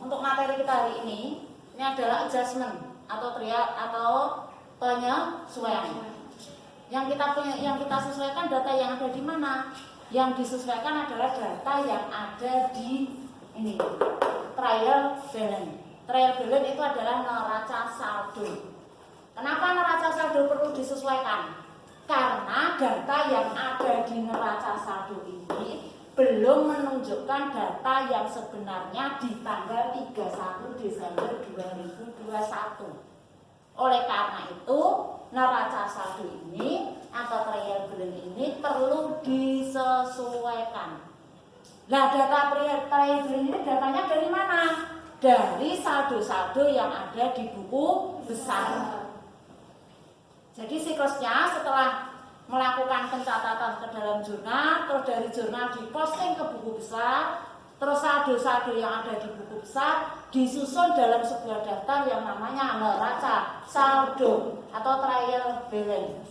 untuk materi kita hari ini adalah adjustment atau penyesuaian. Yang kita sesuaikan data yang ada di mana? Yang disesuaikan adalah data yang ada di ini, trial balance. Trial balance itu adalah neraca saldo. Kenapa neraca saldo perlu disesuaikan? Karena data yang ada di neraca saldo ini belum menunjukkan data yang sebenarnya di tanggal 31 Desember 2021. Oleh karena itu, neraca saldo ini atau trial balance ini perlu disesuaikan. Nah, data trial balance ini datanya dari mana? Dari saldo-saldo yang ada di buku besar. Jadi siklusnya setelah melakukan pencatatan ke dalam jurnal, terus dari jurnal diposting ke buku besar, terus saldo-saldo yang ada di buku besar disusun dalam sebuah daftar yang namanya neraca saldo atau trial balance.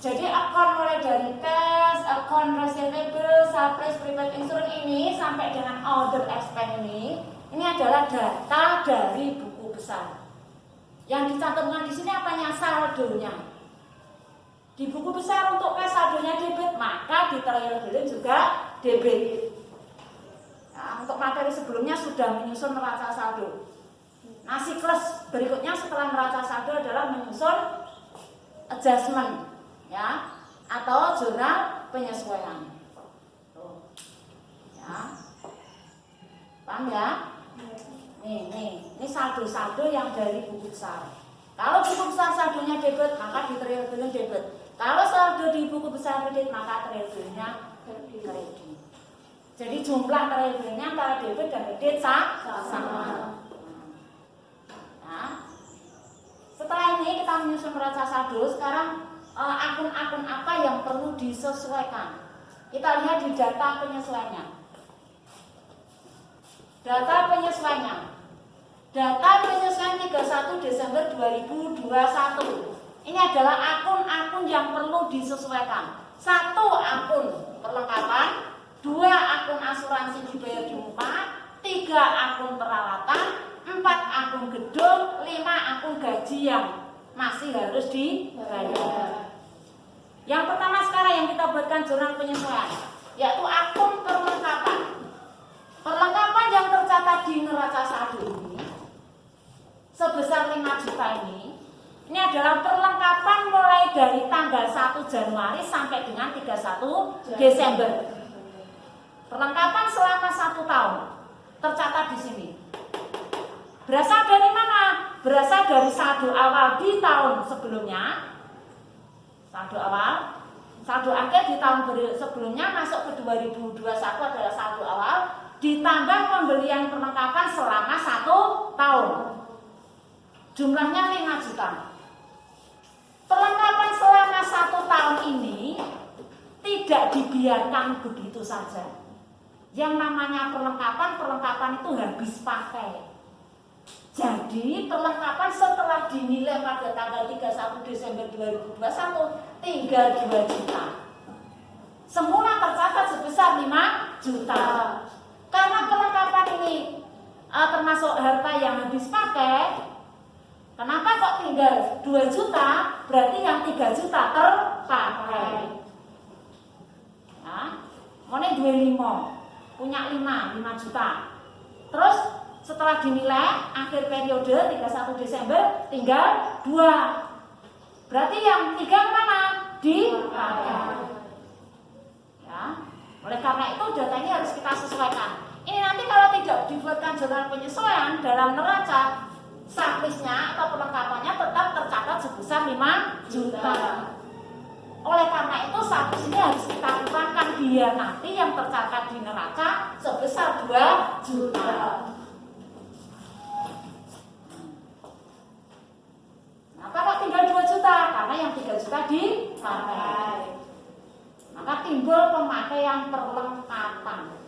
Jadi akun mulai dari cash, akun receivable, surplus, prepaid insurance ini sampai dengan order expense ini adalah data dari buku besar. Yang dicantumkan di sini apanya? Saldonya. Di buku besar untuk cash saldonya debit, maka di trial balance juga debit. Nah, untuk materi sebelumnya sudah menyusun neraca saldo. Nah, siklus berikutnya setelah neraca saldo adalah menyusun adjustment, ya, atau jurnal penyesuaian. Tuh. Ya. Paham ya? Ini saldo-saldo yang dari buku besar. Kalau buku besar saldonya debit, maka di trial balance debit. Kalau saldo di buku besar kredit, maka trial balance-nya kredit. Jadi jumlah trial balance-nya antara debit dan kredit sama. Nah, setelah ini kita menyusun neraca saldo. Sekarang akun-akun apa yang perlu disesuaikan? Kita lihat di data penyesuaiannya. Data penyesuaian 31 Desember 2021. Ini adalah akun-akun yang perlu disesuaikan. 1 akun perlengkapan, 2 akun asuransi dibayar di muka, 3 akun peralatan, 4 akun gedung, 5 akun gaji yang masih harus dibayar. Yang pertama sekarang yang kita buatkan jurnal penyesuaian, yaitu akun perlengkapan. Perlengkapan yang tercatat di neraca saldo ini sebesar 5 juta ini adalah perlengkapan mulai dari tanggal 1 Januari sampai dengan 31 Desember. Perlengkapan selama 1 tahun tercatat di sini. Berasal dari mana? Berasal dari saldo awal di tahun sebelumnya. Saldo awal, saldo akhir di tahun sebelumnya masuk ke 2021 adalah saldo awal, ditambah pembelian perlengkapan selama 1 tahun. Jumlahnya 5 juta. Perlengkapan selama 1 tahun ini tidak dibiarkan begitu saja. Yang namanya perlengkapan itu habis pakai. Jadi perlengkapan setelah dinilai pada tanggal 31 Desember 2021 tinggal 2 juta. Semula tercatat sebesar 5 juta. Karena perlengkapan ini termasuk harta yang habis pakai, kenapa kok tinggal 2 juta? Berarti yang 3 juta terpakai. Ya, mulai 25, punya 5 juta. Terus setelah dinilai akhir periode 31 Desember tinggal 2. Berarti yang 3 mana? Dipakai. Ya. Oleh karena itu data ini harus kita sesuaikan. Ini nanti kalau tidak dibuatkan jurnal penyesuaian dalam neraca, saklisnya atau perlengkapannya tetap tercatat sebesar 5 juta. Oleh karena itu saklis ini harus kita kurangkan biar nanti yang tercatat di neraca sebesar 2 juta. Kenapa kok tinggal 2 juta? Karena yang 3 juta dipakai. Maka timbul pemakaian perlengkapan.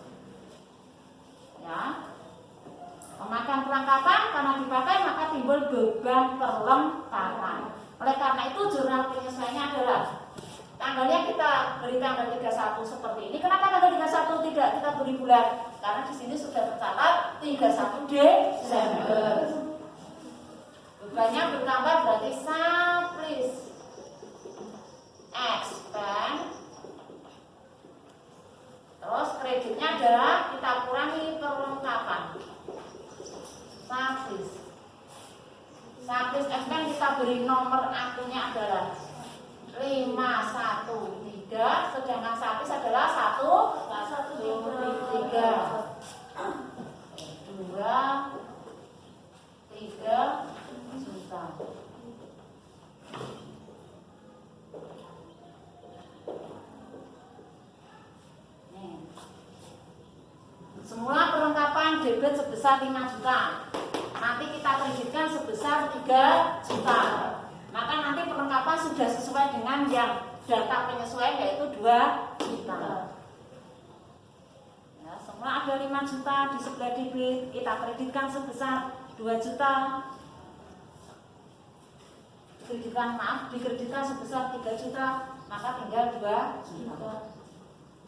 Ya. Pemakaian perlengkapan karena dipakai maka timbul beban perlengkapan. Oleh karena itu jurnal penyesuaiannya adalah tanggalnya kita beri tanggal 31 seperti ini. Kenapa tanggal 31 tidak kita beri bulan? karena di sini sudah tercatat 31 Desember. Bebannya bertambah berarti subtract expense. Terus kreditnya adalah kita kurangi perlengkapan. Subtract expense kita beri nomor akunnya adalah 513, sedangkan subtract adalah 2,3 juta. Nih. Semula perlengkapan debit sebesar 5 juta. Nanti kita kreditkan sebesar 3 juta. Maka nanti perlengkapan sudah sesuai dengan yang data penyesuaian yaitu 2 juta. Ya, semula ada 5 juta di sebelah debit, kita kreditkan sebesar 2 juta. Dikreditkan sebesar 3 juta, maka tinggal 2 juta.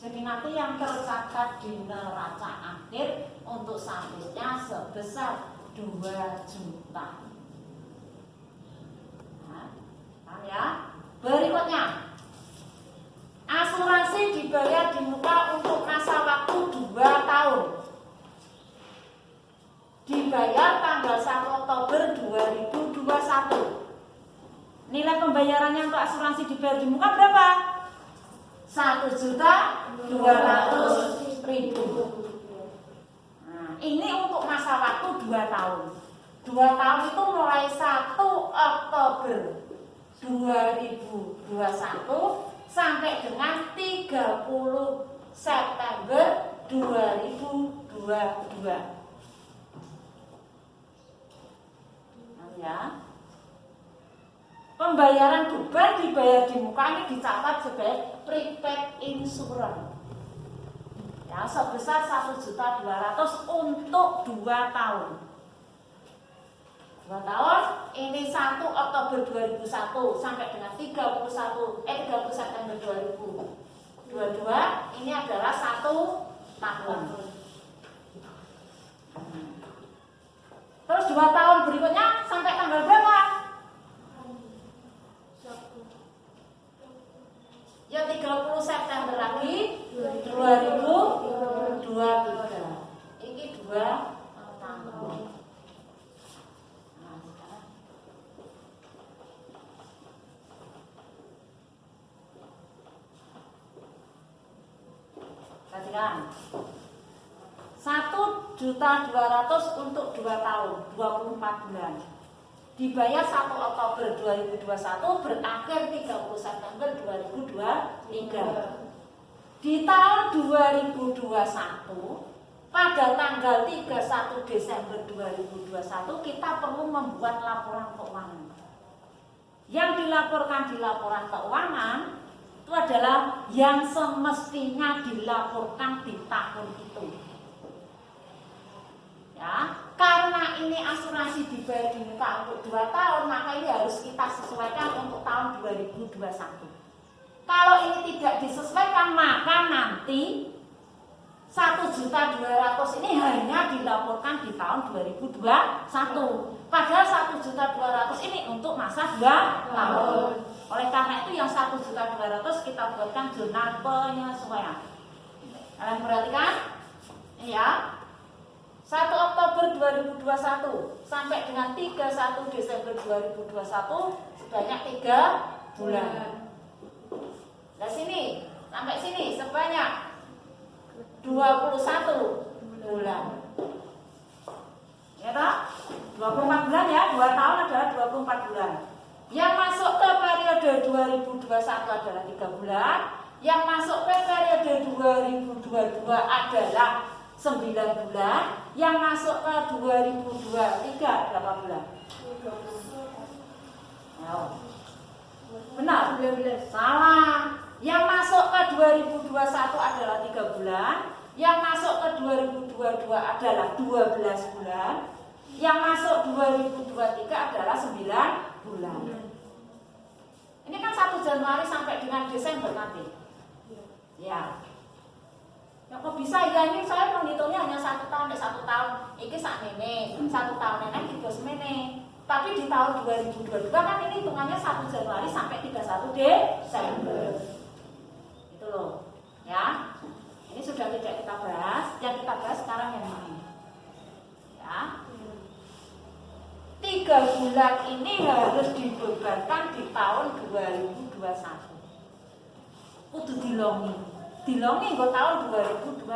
Jadi nanti yang tercatat di neraca akhir untuk subtract-nya sebesar 2 juta. Nah, ya. Berikutnya, asuransi dibayar di muka untuk masa waktu 2 tahun. Dibayar tanggal 1 Oktober 2021. Nilai pembayarannya untuk asuransi dibayar di muka berapa? 1.200.000. Nah, ini untuk masa waktu 2 tahun. 2 tahun itu mulai 1 Oktober 2021 sampai dengan 30 September 2022. Nah, ya. Pembayaran beban dibayar di muka ini dicatat sebagai prepaid insurance. Ya, sebesar 1.200.000 untuk 2 tahun. 2 tahun ini 1 Oktober 2001 sampai dengan 30 September 2022 ini adalah 1 tahun. Terus 2 tahun berikutnya sampai tanggal berapa? Ya 30 September lagi 2023. Ini 2 tahun. Perhatikan. 1.200.000 untuk 2 tahun, 24 bulan. Dibayar 1 Oktober 2021 berakhir 30 September 2023. Di tahun 2021 pada tanggal 31 Desember 2021 kita perlu membuat laporan keuangan. Yang dilaporkan di laporan keuangan itu adalah yang semestinya dilaporkan di tahun itu. Ya, karena ini asuransi dibayar di muka untuk 2 tahun, maka ini harus kita sesuaikan untuk tahun 2021. Kalau ini tidak disesuaikan, maka nanti 1.200.000 ini hanya dilaporkan di tahun 2021. Padahal 1.200.000 ini untuk masa 2 tahun. Oleh karena itu yang 1.200.000 kita buatkan jurnal penyesuaian. Kalian perhatikan? Ya. 1 Oktober 2021 sampai dengan 31 Desember 2021 sebanyak 3 bulan. Nah sini, sampai sini sebanyak 21 bulan. Ya toh? 24 bulan ya, 2 tahun adalah 24 bulan. Yang masuk ke periode 2021 adalah 3 bulan. Yang masuk ke periode 2022 adalah 9 bulan. Yang masuk ke 2023 berapa bulan? Oh. Benar? Salah. Yang masuk ke 2021 adalah 3 bulan. Yang masuk ke 2022 adalah 12 bulan. Yang masuk 2023 adalah 9 bulan. Ini kan 1 Januari sampai dengan Desember nanti. Ya. Ya kok bisa ya, ini saya menghitungnya hanya 1 tahun, 1 tahun. Ini saat ini, 1 tahun ini tiga semene. Tapi di tahun 2022 kan ini hitungannya 1 Januari sampai 31 Desember. Itu loh, ya. Ini sudah tidak kita bahas. Yang kita bahas sekarang yang ini. Ya. 3 bulan ini harus dibebankan di tahun 2021. Kudu dilongi ke tahun 2021.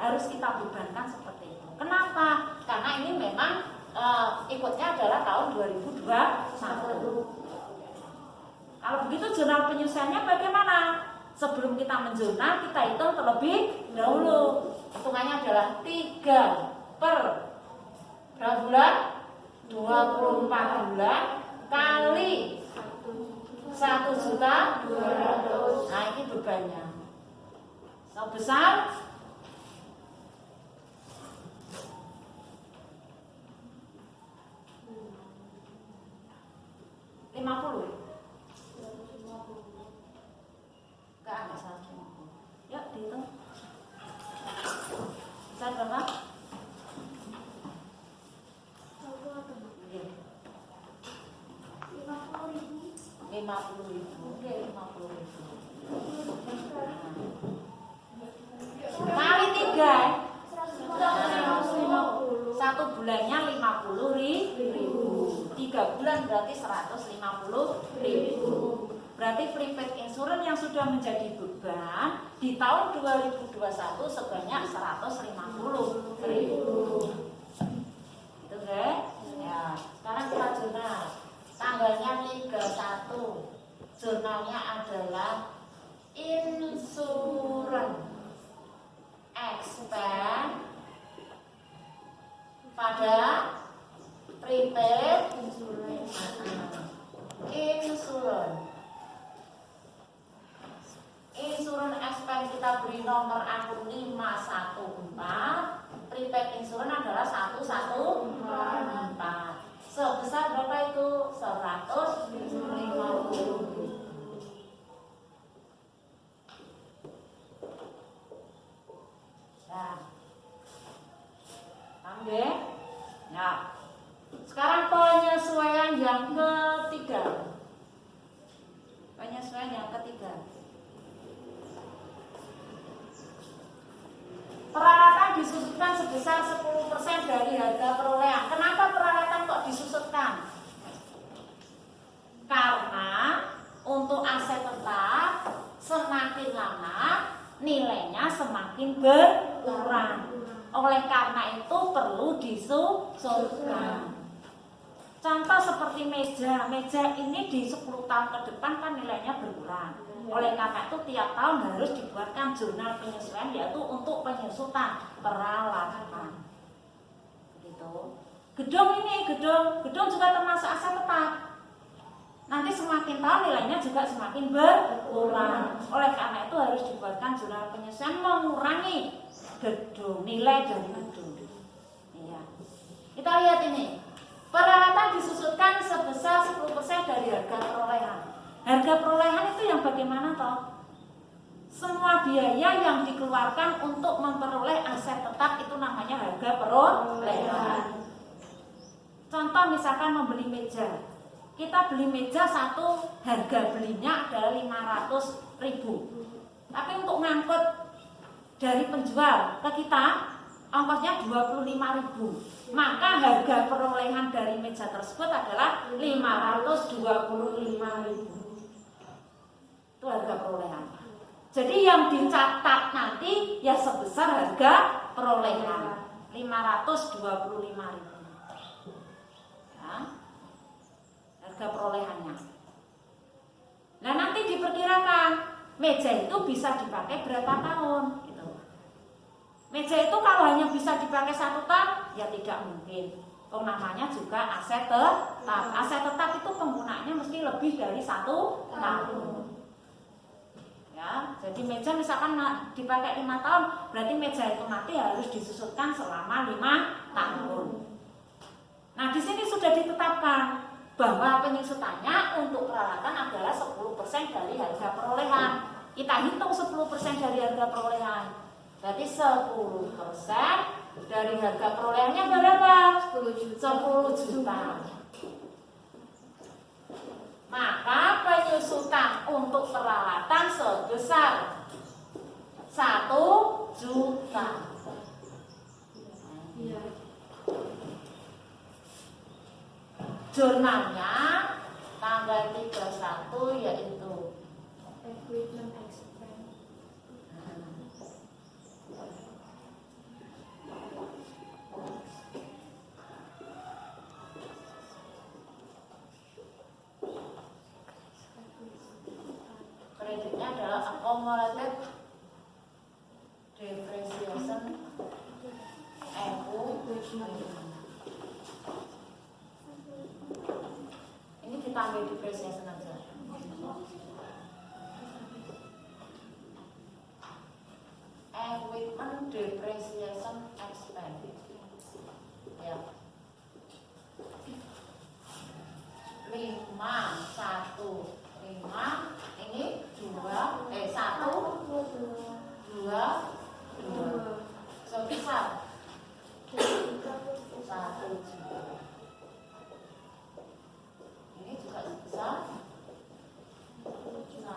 Harus kita bebankan seperti itu. Kenapa? Karena ini memang ikutnya adalah tahun 2021. Kalau begitu jurnal penyusunannya bagaimana? Sebelum kita menjurnal, kita hitung terlebih dahulu. Hitungannya adalah 3 per berapa bulan? 24 bulan kali 1.200.000. Nah, ini bebannya. Sebesar 50. Enggak ada 150. Yuk dihitung. Besar berapa? 50.000. Oke, 50.000. Kali 3. 1 bulannya 50.000. 3 bulan berarti 150.000. Berarti prepaid insurance yang sudah menjadi beban di tahun 2021 sebanyak 150.000. Itu kan? Ya, sekarang kita jurnal. Tanggalnya 31. Jurnalnya adalah insurance expense pada prepaid insurance. Insurance expense kita beri nomor akun 514. Prepaid insurance adalah 114. Sebesar berapa itu? 150.000. Nah, paham deh? Nah, sekarang penyesuaian yang ketiga. Penyesuaian yang ketiga. Peralatan disusutkan sebesar 10% dari harga perolehan. Kenapa peralatan kok disusutkan? Karena untuk aset tetap semakin lama nilainya semakin berkurang. Oleh karena itu perlu disusutkan. Contoh seperti meja ini di 10 tahun ke depan kan nilainya berkurang. Oleh karena itu tiap tahun harus dibuatkan jurnal penyesuaian, yaitu untuk penyusutan peralatan. Gitu. Gedung juga termasuk aset tetap. Nanti semakin tahun nilainya juga semakin berkurang. Oleh karena itu harus dibuatkan jurnal penyesuaian mengurangi nilai dari gedung. Iya. Kita lihat ini. Peralatan disusutkan sebesar 10% dari harga perolehan. Harga perolehan itu yang bagaimana toh? Semua biaya yang dikeluarkan untuk memperoleh aset tetap itu namanya harga perolehan. Contoh misalkan membeli meja. Kita beli meja satu, harga belinya adalah 500.000. Tapi untuk ngangkut dari penjual ke kita ongkosnya 25.000. Maka harga perolehan dari meja tersebut adalah 525.000. Itu harga perolehan. Jadi yang dicatat nanti ya sebesar harga perolehan 525.000. Ya. Harga perolehannya. Nah nanti diperkirakan meja itu bisa dipakai berapa tahun gitu. Meja itu kalau hanya bisa dipakai 1 tahun ya tidak mungkin. Namanya juga aset tetap. Aset tetap itu penggunaannya mesti lebih dari 1 tahun. Ya, jadi meja misalkan dipakai 5 tahun, berarti meja itu nanti harus disusutkan selama 5 tahun. Nah, di sini sudah ditetapkan bahwa penyusutannya untuk peralatan adalah 10% dari harga perolehan. kita hitung 10% dari harga perolehan. Berarti 10% dari harga perolehannya berapa? 10 juta. Maka penyusutan untuk peralatan sebesar 1 juta. Jurnalnya tanggal 31 yaitu equipment expense. Kreditnya adalah accumulated depreciation ini ditambah depreciation aja. Equipment depreciation expense. Ya. 5 1 5 ini 1 2 sebesar 1 juta. Ini juga sebesar 1 juta.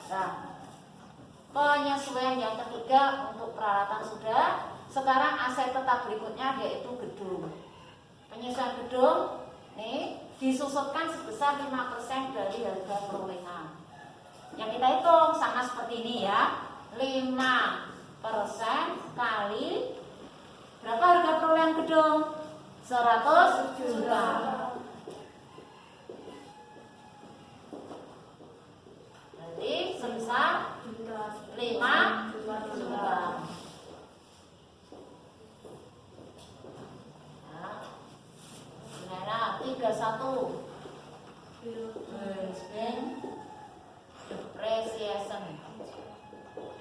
Nah, penyesuaian yang ketiga untuk peralatan sudah. Sekarang aset tetap berikutnya yaitu gedung. Penyesuaian gedung nih disusutkan sebesar 5% dari harga perolehan. Yang kita hitung sama seperti ini ya. 5% kali berapa harga perolehan gedung? 100 juta. Berarti sebesar 5 juta. Nah, 31 depreciation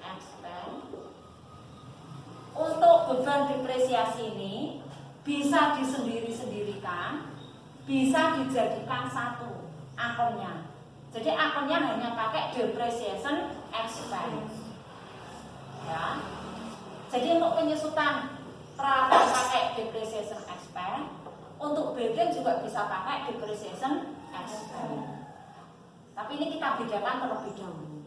expense. Untuk beban depresiasi ini bisa disendiri-sendirikan, bisa dijadikan satu akunnya. Jadi akunnya hanya pakai depreciation expense. Ya. Jadi untuk penyusutan peralatan pakai depreciation expense, untuk building juga bisa pakai depreciation expense. Tapi ini kita bedakan terlebih dahulu.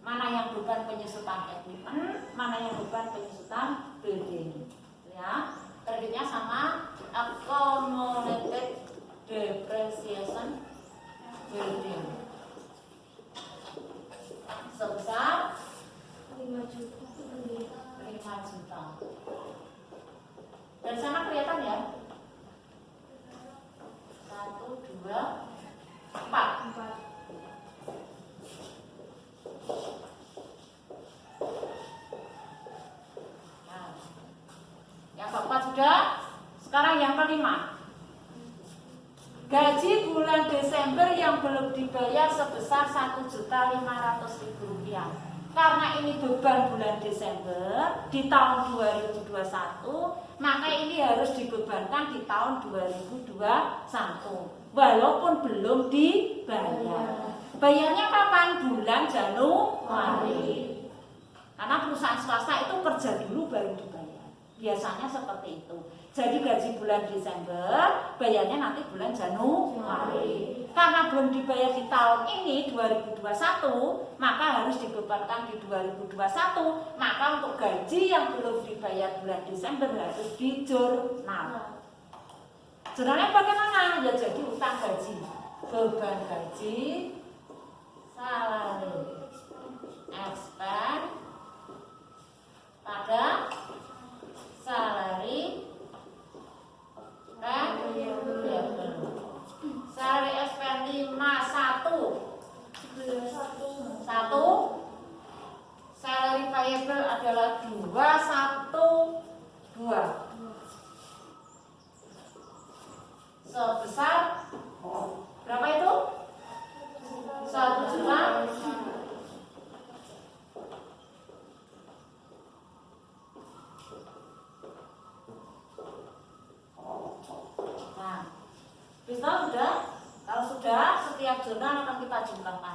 Mana yang beban penyusutan equipment, mana yang beban penyusutan building. Ya, kreditnya sama accumulated depreciation building. Sebesar 5 juta. 5 juta. Dari sana kelihatan ya? 1, 2, 4. Nah, yang keempat sudah. Sekarang yang kelima. Gaji bulan Desember yang belum dibayar sebesar Rp1.500.000. Karena ini beban bulan Desember di tahun 2021, maka ini harus dibebankan di tahun 2021 walaupun belum dibayar. Bayarnya kapan? Bulan Januari. Karena perusahaan swasta itu kerja dulu baru dibayar. Biasanya seperti itu. Jadi gaji bulan Desember, bayarnya nanti bulan Januari. Karena belum dibayar di tahun ini 2021, maka harus dibebankan di 2021. Maka untuk gaji yang belum dibayar bulan Desember harus dijurnal. Jurnalnya bagaimana? Ya jadi utang gaji, beban gaji, salary expense pada salary salary expense 51 salary payable adalah 212 sebesar berapa itu? 1 juta. Nah, bisa sudah? Kalau sudah, setiap jurnal akan kita jumlahkan.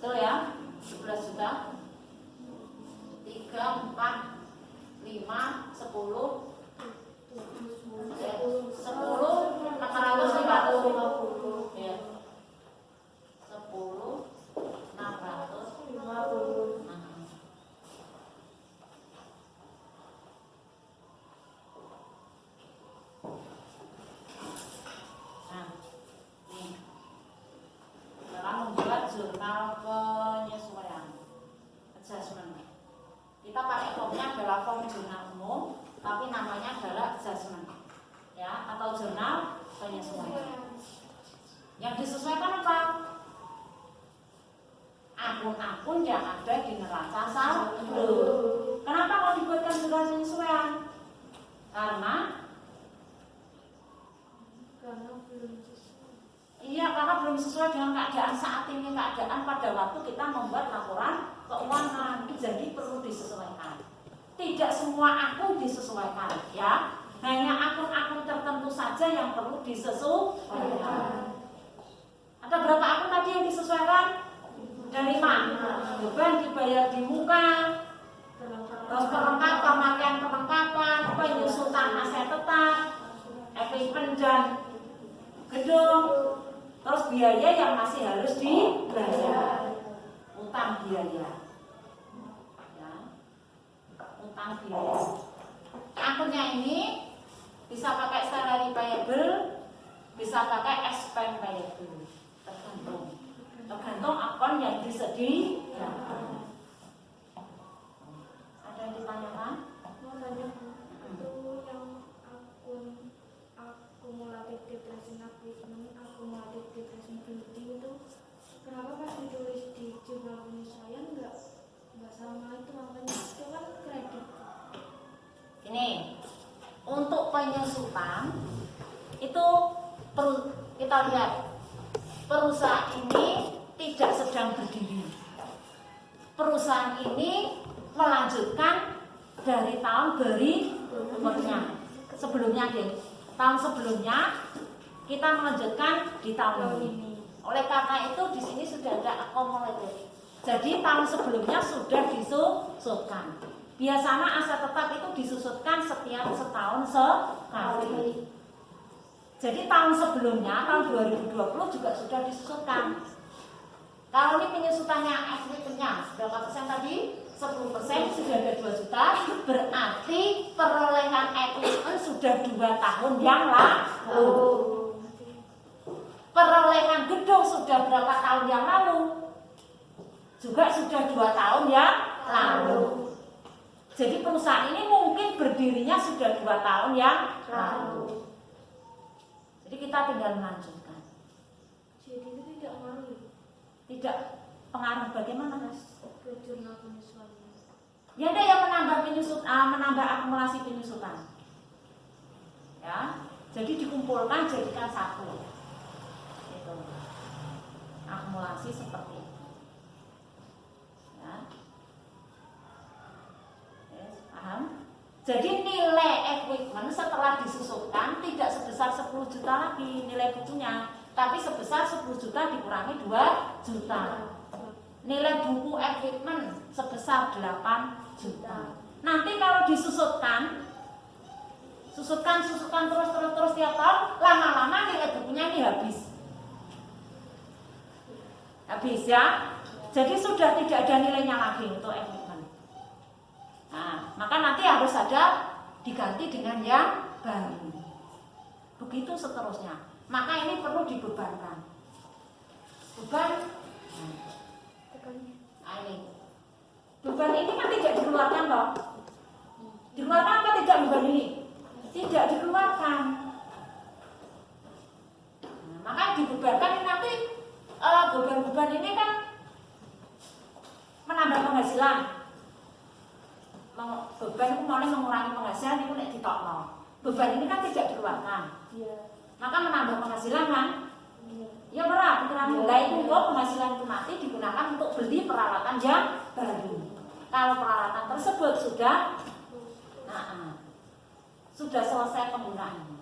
Betul ya? 11 juta. 3, 4, 5, 10, 650 ya. 10, 650. Nah, ini dalam membuat jurnal penyesuaian adjustment. Kita pakai formnya adalah form jurnal umum, tapi namanya adalah adjustment, ya, atau jurnal penyesuaian. Yang disesuaikan apa? Akun-akun yang ada di neraca saldo. Kenapa kok dibuatkan jurnal penyesuaian? Karena belum sesuai. iya, karena belum sesuai dengan keadaan saat ini, keadaan pada waktu kita membuat laporan keuangan. Jadi perlu disesuaikan. Tidak semua akun disesuaikan, ya. Hanya akun-akun tertentu saja yang perlu disesuaikan. Ada berapa akun tadi yang disesuaikan? Ada 5. Beban dibayar di muka, terus perlengkapan, pemakaian perlengkapan, penyusutan aset tetap, equipment dan gedung, terus biaya yang masih harus dibayar, utang biaya, ya, utang biaya. Akunnya ini bisa pakai salary payable, bisa pakai expense payable, tergantung akun yang disediakan. Ada yang ditanyakan? Mau tanya itu yang akun akumulatif depresi equipment, akumulatif depresi beauty itu kenapa pas ditulis di jurnal penyesuaian nggak sama itu makanya itu kan kredit. Ini untuk penyusutan itu perlu kita lihat perusahaan ini tidak sedang berdiri. Perusahaan ini melanjutkan dari tahun berikutnya. Sebelumnya deh, tahun sebelumnya kita melanjutkan di tahun ini. Oleh karena itu di sini sudah ada akumulatif. Jadi tahun sebelumnya sudah disusutkan. Biasanya aset tetap itu disusutkan setiap setahun sekali. Jadi tahun sebelumnya, tahun 2020 juga sudah disusutkan. Kalau ini penyusutannya equipment-nya berapa persen tadi? 10% sudah ada 2 juta. Berarti perolehan equipment sudah 2 tahun yang lalu. Perolehan gedung sudah berapa tahun yang lalu? Juga sudah 2 tahun yang lalu. Jadi perusahaan ini mungkin berdirinya sudah 2 tahun yang lalu. Jadi kita tinggal melanjutkan. Jadi itu tidak ngaruh Tidak pengaruh bagaimana, Mas? ke jurnal penyesuaian. Ya ada yang menambah akumulasi penyusutan. Ya, jadi dikumpulkan jadikan satu. Itu akumulasi seperti itu. Ya. Yes, paham? Jadi nilai equipment setelah disusutkan tidak sebesar 10 juta lagi nilai bukunya, tapi sebesar 10 juta dikurangi 2 juta. Nilai buku equipment sebesar 8 juta. Nanti kalau disusutkan, susutkan terus tiap tahun, lama-lama nilai bukunya ini habis ya. Jadi sudah tidak ada nilainya lagi untuk equipment. Nah, maka nanti harus ada diganti dengan yang baru. Begitu seterusnya. Maka ini perlu dibebankan. Beban. Nah, ini. Beban ini kan tidak dikeluarkan toh. Dikeluarkan apa tidak beban ini? Tidak dikeluarkan. Nah, maka dibebankan ini nanti beban-beban ini kan menambah penghasilan. Beban itu mulai mengurangi penghasilan itu nek ditokno. Beban ini kan tidak dikeluarkan. Iya. Maka menambah penghasilan kan? Iya. Ya berat, pikiran mulai itu penghasilan itu mati digunakan untuk beli peralatan yang baru. Kalau peralatan tersebut sudah selesai penggunaannya.